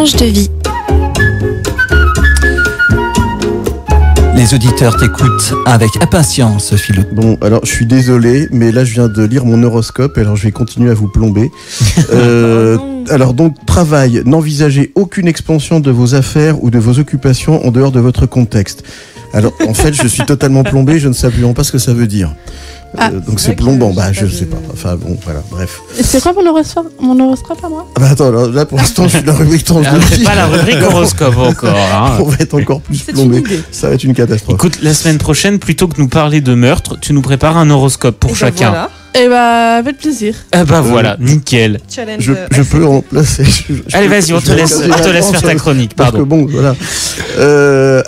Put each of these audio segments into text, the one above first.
tranche de vie. Les auditeurs t'écoutent avec impatience, Philou. Bon, alors je suis désolé, mais là je viens de lire mon horoscope, alors je vais continuer à vous plomber. Alors donc, travail, n'envisagez aucune expansion de vos affaires ou de vos occupations en dehors de votre contexte. Alors en fait, je suis totalement plombé, je ne sais absolument pas ce que ça veut dire. Donc c'est plombant, je sais pas. Enfin bon, voilà, bref. Et c'est quoi mon horoscope à moi? Ah bah attends, alors, là pour l'instant je suis dans la rubrique tranche de vie. C'est pas la rubrique horoscope encore. Hein. On va être encore plus plombé. Ça va être une catastrophe. Écoute, la semaine prochaine, plutôt que de nous parler de meurtre, tu nous prépares un horoscope pour chacun. Voilà. Eh bah, avec plaisir. Ah bah voilà, nickel. Challenge. Je peux remplacer. Allez, vas-y, on te laisse faire ta chronique, Parce pardon. que bon, voilà.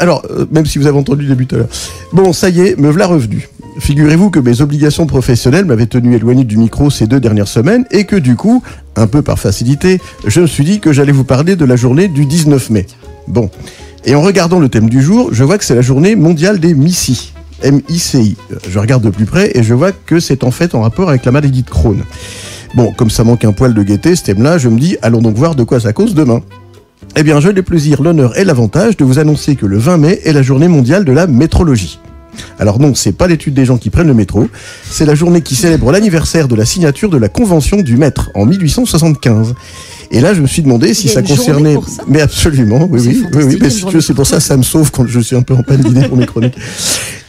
Alors, même si vous avez entendu le début tout à l'heure. Bon, ça y est, me voilà revenu. Figurez-vous que mes obligations professionnelles m'avaient tenu éloigné du micro ces 2 dernières semaines et que du coup, un peu par facilité, je me suis dit que j'allais vous parler de la journée du 19 mai. Bon. Et en regardant le thème du jour, je vois que c'est la journée mondiale des MICI. M-I-C-I. Je regarde de plus près et je vois que c'est en fait en rapport avec la maladie de Crohn. Bon, comme ça manque un poil de gaieté, ce thème-là, je me dis, allons donc voir de quoi ça cause demain. Eh bien, j'ai le plaisir, l'honneur et l'avantage de vous annoncer que le 20 mai est la journée mondiale de la métrologie. Alors non, c'est pas l'étude des gens qui prennent le métro, c'est la journée qui célèbre l'anniversaire de la signature de la Convention du mètre en 1875. Et là, je me suis demandé si ça concernait... Mais absolument, oui, mais si tu veux, c'est pour ça que ça me sauve quand je suis un peu en panne d'idées pour mes chroniques.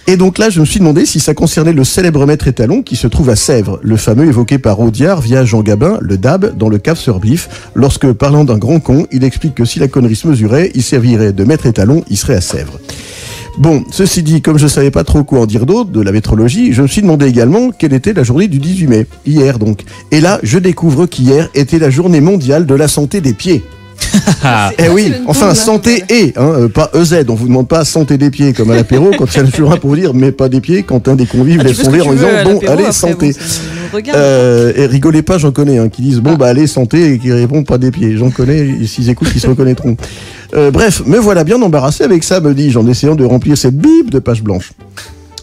Et donc là, je me suis demandé si ça concernait le célèbre mètre étalon qui se trouve à Sèvres, le fameux évoqué par Audiard via Jean Gabin, le DAB, dans le Cave sur Bif, lorsque, parlant d'un grand con, il explique que si la connerie se mesurait, il servirait de mètre étalon, il serait à Sèvres. Bon, ceci dit, comme je savais pas trop quoi en dire d'autre de la métrologie, je me suis demandé également quelle était la journée du 18 mai, hier donc. Et là, je découvre qu'hier était la journée mondiale de la santé des pieds. Eh oui, enfin santé et, pas EZ, on vous demande pas santé des pieds comme à l'apéro quand il y a toujours un pour vous dire mais pas des pieds quand un des convives lève son verre en disant bon allez santé. Et rigolez pas, j'en connais qui disent bon allez santé et qui répondent pas des pieds. J'en connais, s'ils écoutent, ils se reconnaîtront. Bref, me voilà bien embarrassé avec ça, me dis-je en essayant de remplir cette bible de pages blanches.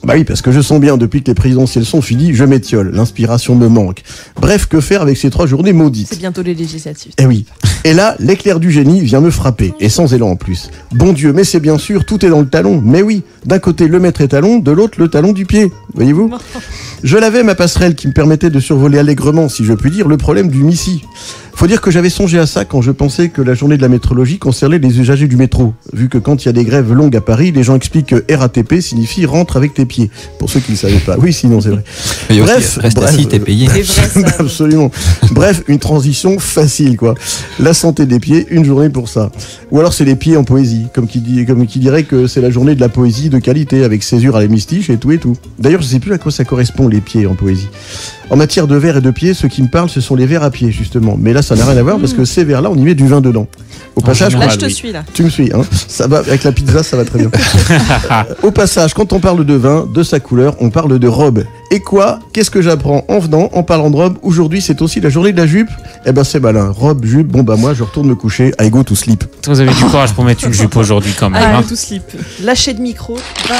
Bah oui, parce que je sens bien, depuis que les présidentielles sont finies, je m'étiole, l'inspiration me manque. Bref, que faire avec ces 3 journées maudites? C'est bientôt les législatives. Eh oui. Et là, l'éclair du génie vient me frapper, et sans élan en plus. Bon Dieu, mais c'est bien sûr, tout est dans le talon. Mais oui, d'un côté le mètre étalon, de l'autre le talon du pied. Voyez-vous? Je l'avais ma passerelle qui me permettait de survoler allègrement, si je puis dire, le problème du MICI. Faut dire que j'avais songé à ça quand je pensais que la journée de la métrologie concernait les usagers du métro, vu que quand il y a des grèves longues à Paris, les gens expliquent que RATP signifie rentre avec tes pieds, pour ceux qui ne savaient pas. Oui, sinon c'est vrai. Bref, reste assis, t'es payé. Absolument. Bref, une transition facile, quoi. La santé des pieds, une journée pour ça. Ou alors c'est les pieds en poésie, comme qui dirait que c'est la journée de la poésie de qualité, avec césure à l'hémistiche et tout et tout. D'ailleurs, je sais plus à quoi ça correspond, les pieds en poésie. En matière de vers et de pieds, ceux qui me parlent, ce sont les vers à pied, justement. Mais là, ça n'a rien à voir parce que ces vers-là, on y met du vin dedans. Au passage, là, je te suis, là. Tu me suis, ça va, avec la pizza, ça va très bien. Au passage, quand on parle de vin, de sa couleur, on parle de robe. Et quoi? Qu'est-ce que j'apprends en venant, en parlant de robe? Aujourd'hui, c'est aussi la journée de la jupe. Eh ben, c'est malin. Robe, jupe, bon bah moi, je retourne me coucher. I go to sleep. Vous avez du courage pour mettre une jupe aujourd'hui quand même. I go to sleep. Lâcher de micro. Bam.